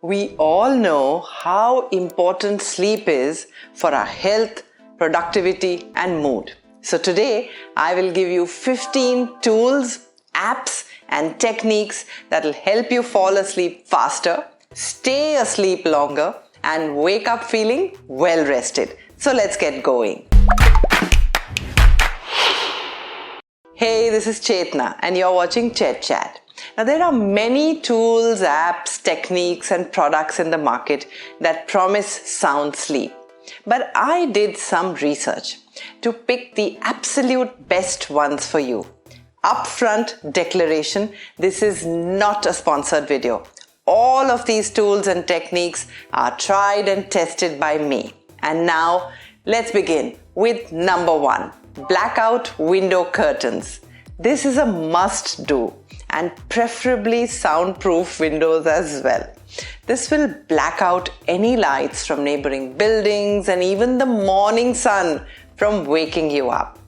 We all know how important sleep is for our health, productivity, and mood. So today, I will give you 15 tools, apps, and techniques that will help you fall asleep faster, stay asleep longer, and wake up feeling well rested. So let's get going. Hey, this is Chetna, and you're watching ChetChat. Now, there are many tools, apps, techniques, and products in the market that promise sound sleep. But I did some research to pick the absolute best ones for you. Upfront declaration, this is not a sponsored video. All of these tools and techniques are tried and tested by me. And now, let's begin with number 1, blackout window curtains. This is a must-do, and preferably soundproof windows as well. This will black out any lights from neighboring buildings and even the morning sun from waking you up.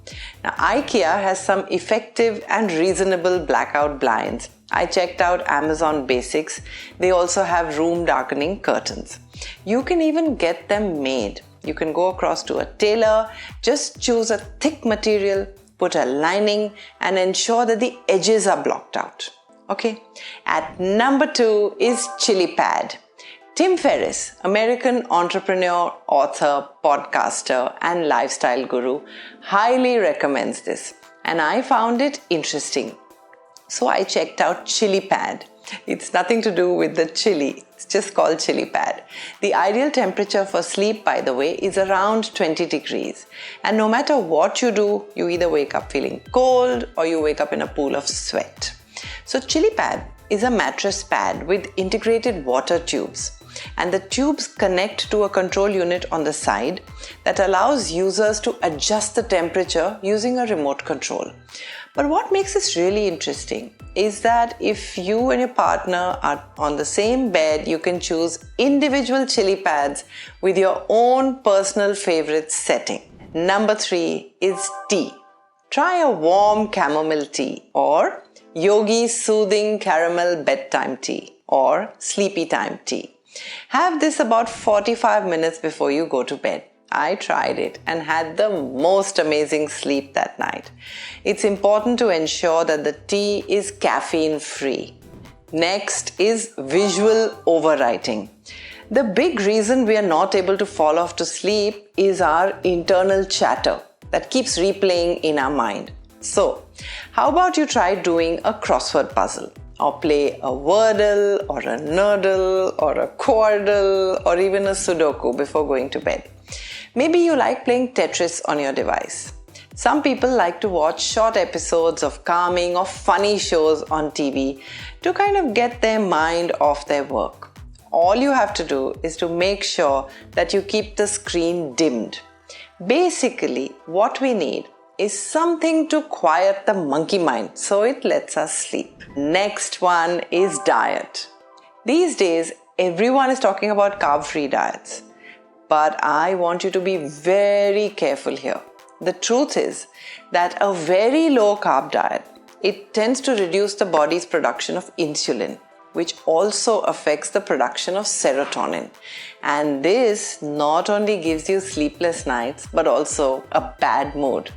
Now, IKEA has some effective and reasonable blackout blinds. I checked out Amazon Basics. They also have room darkening curtains. You can even get them made. You can go across to a tailor, just choose a thick material, put a lining, and ensure that the edges are blocked out. Okay. At number 2 is ChiliPAD. Tim Ferriss, American entrepreneur, author, podcaster, and lifestyle guru, highly recommends this. And I found it interesting. So I checked out ChiliPAD. It's nothing to do with the chili. It's just called ChiliPAD. The ideal temperature for sleep, by the way, is around 20 degrees. And no matter what you do, you either wake up feeling cold or you wake up in a pool of sweat. So ChiliPAD is a mattress pad with integrated water tubes. And the tubes connect to a control unit on the side that allows users to adjust the temperature using a remote control. But what makes this really interesting is that if you and your partner are on the same bed, you can choose individual ChiliPADs with your own personal favorite setting. Number 3 is tea. Try a warm chamomile tea or yogi soothing caramel bedtime tea or sleepy time tea. Have this about 45 minutes before you go to bed. I tried it and had the most amazing sleep that night. It's important to ensure that the tea is caffeine free. Next is visual overwriting. The big reason we are not able to fall off to sleep is our internal chatter that keeps replaying in our mind. So, how about you try doing a crossword puzzle? Or play a wordle, or a nerdle, or a quordle, or even a sudoku before going to bed. Maybe you like playing Tetris on your device. Some people like to watch short episodes of calming or funny shows on TV to kind of get their mind off their work. All you have to do is to make sure that you keep the screen dimmed. Basically, what we need is something to quiet the monkey mind so it lets us sleep. Next one is diet. These days, everyone is talking about carb-free diets. But I want you to be very careful here. The truth is that a very low carb diet, it tends to reduce the body's production of insulin, which also affects the production of serotonin. And this not only gives you sleepless nights, but also a bad mood.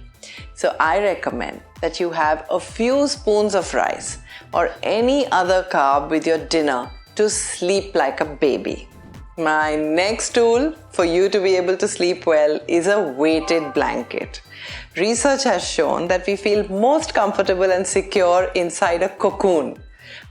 So I recommend that you have a few spoons of rice or any other carb with your dinner to sleep like a baby. My next tool for you to be able to sleep well is a weighted blanket. Research has shown that we feel most comfortable and secure inside a cocoon.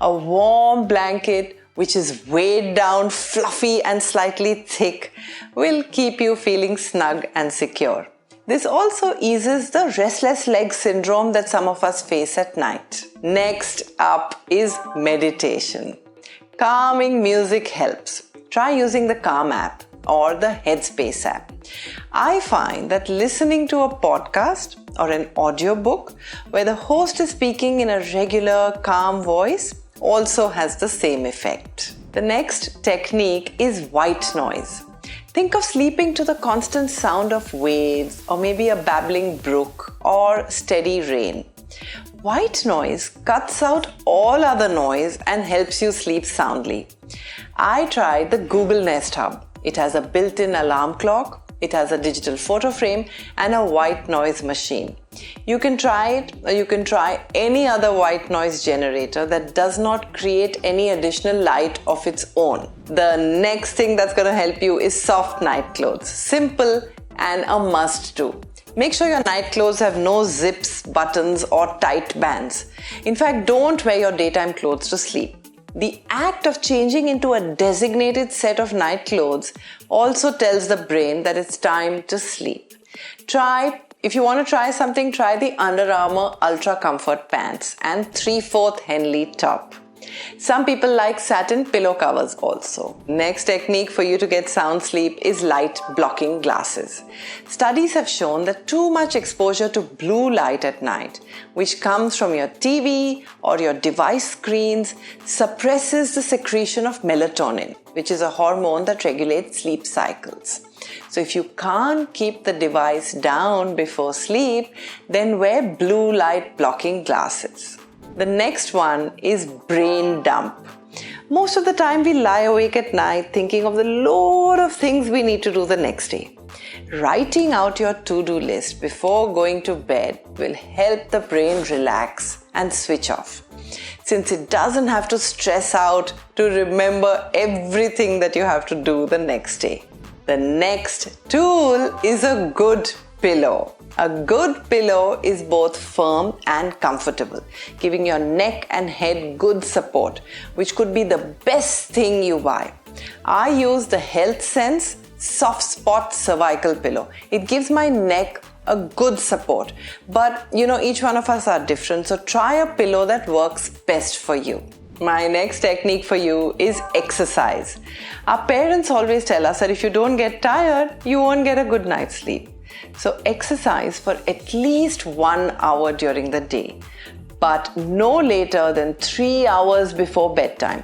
A warm blanket which is weighed down, fluffy and slightly thick will keep you feeling snug and secure. This also eases the restless leg syndrome that some of us face at night. Next up is meditation. Calming music helps. Try using the Calm app or the Headspace app. I find that listening to a podcast or an audiobook where the host is speaking in a regular, calm voice also has the same effect. The next technique is white noise. Think of sleeping to the constant sound of waves or maybe a babbling brook or steady rain. White noise cuts out all other noise and helps you sleep soundly. I tried the Google Nest Hub. It has a built-in alarm clock, it has a digital photo frame and a white noise machine. You can try it, or you can try any other white noise generator that does not create any additional light of its own. The next thing that's going to help you is soft night clothes. Simple and a must do. Make sure your night clothes have no zips, buttons or tight bands. In fact, don't wear your daytime clothes to sleep. The act of changing into a designated set of night clothes also tells the brain that it's time to sleep. If you want to try something, try the Under Armour Ultra Comfort Pants and 3/4 Henley top. Some people like satin pillow covers also. Next technique for you to get sound sleep is light blocking glasses. Studies have shown that too much exposure to blue light at night, which comes from your TV or your device screens, suppresses the secretion of melatonin, which is a hormone that regulates sleep cycles. So if you can't keep the device down before sleep, then wear blue light blocking glasses. The next one is brain dump. Most of the time we lie awake at night thinking of the load of things we need to do the next day. Writing out your to-do list before going to bed will help the brain relax and switch off, since it doesn't have to stress out to remember everything that you have to do the next day. The next tool is a good pillow. A good pillow is both firm and comfortable, giving your neck and head good support, which could be the best thing you buy. I use the Health Sense Soft Spot Cervical Pillow. It gives my neck a good support, but each one of us are different, so try a pillow that works best for you. My next technique for you is exercise. Our parents always tell us that if you don't get tired, you won't get a good night's sleep. So exercise for at least 1 hour during the day, but no later than 3 hours before bedtime.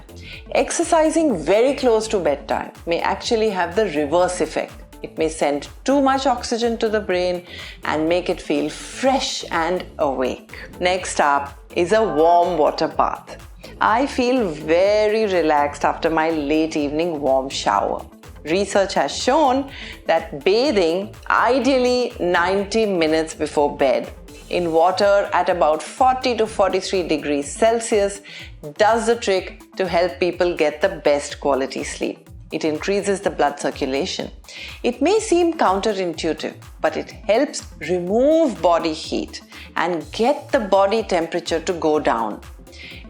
Exercising very close to bedtime may actually have the reverse effect. It may send too much oxygen to the brain and make it feel fresh and awake. Next up is a warm water bath. I feel very relaxed after my late evening warm shower. Research has shown that bathing, ideally 90 minutes before bed, in water at about 40 to 43 degrees Celsius, does the trick to help people get the best quality sleep. It increases the blood circulation. It may seem counterintuitive, but it helps remove body heat and get the body temperature to go down.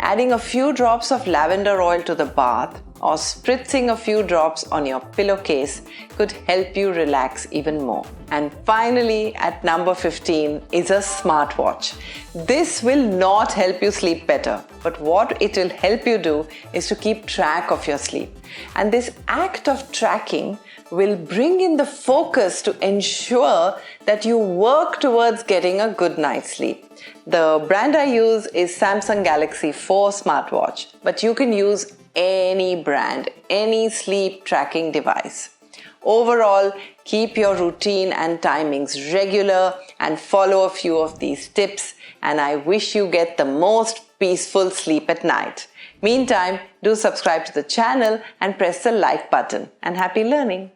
Adding a few drops of lavender oil to the bath or spritzing a few drops on your pillowcase could help you relax even more. And finally, at number 15 is a smartwatch. This will not help you sleep better, but what it will help you do is to keep track of your sleep. And this act of tracking will bring in the focus to ensure that you work towards getting a good night's sleep. The brand I use is Samsung Galaxy 4 smartwatch, but you can use any brand, any sleep tracking device. Overall, keep your routine and timings regular and follow a few of these tips, and I wish you get the most peaceful sleep at night. Meantime, do subscribe to the channel and press the like button, and happy learning.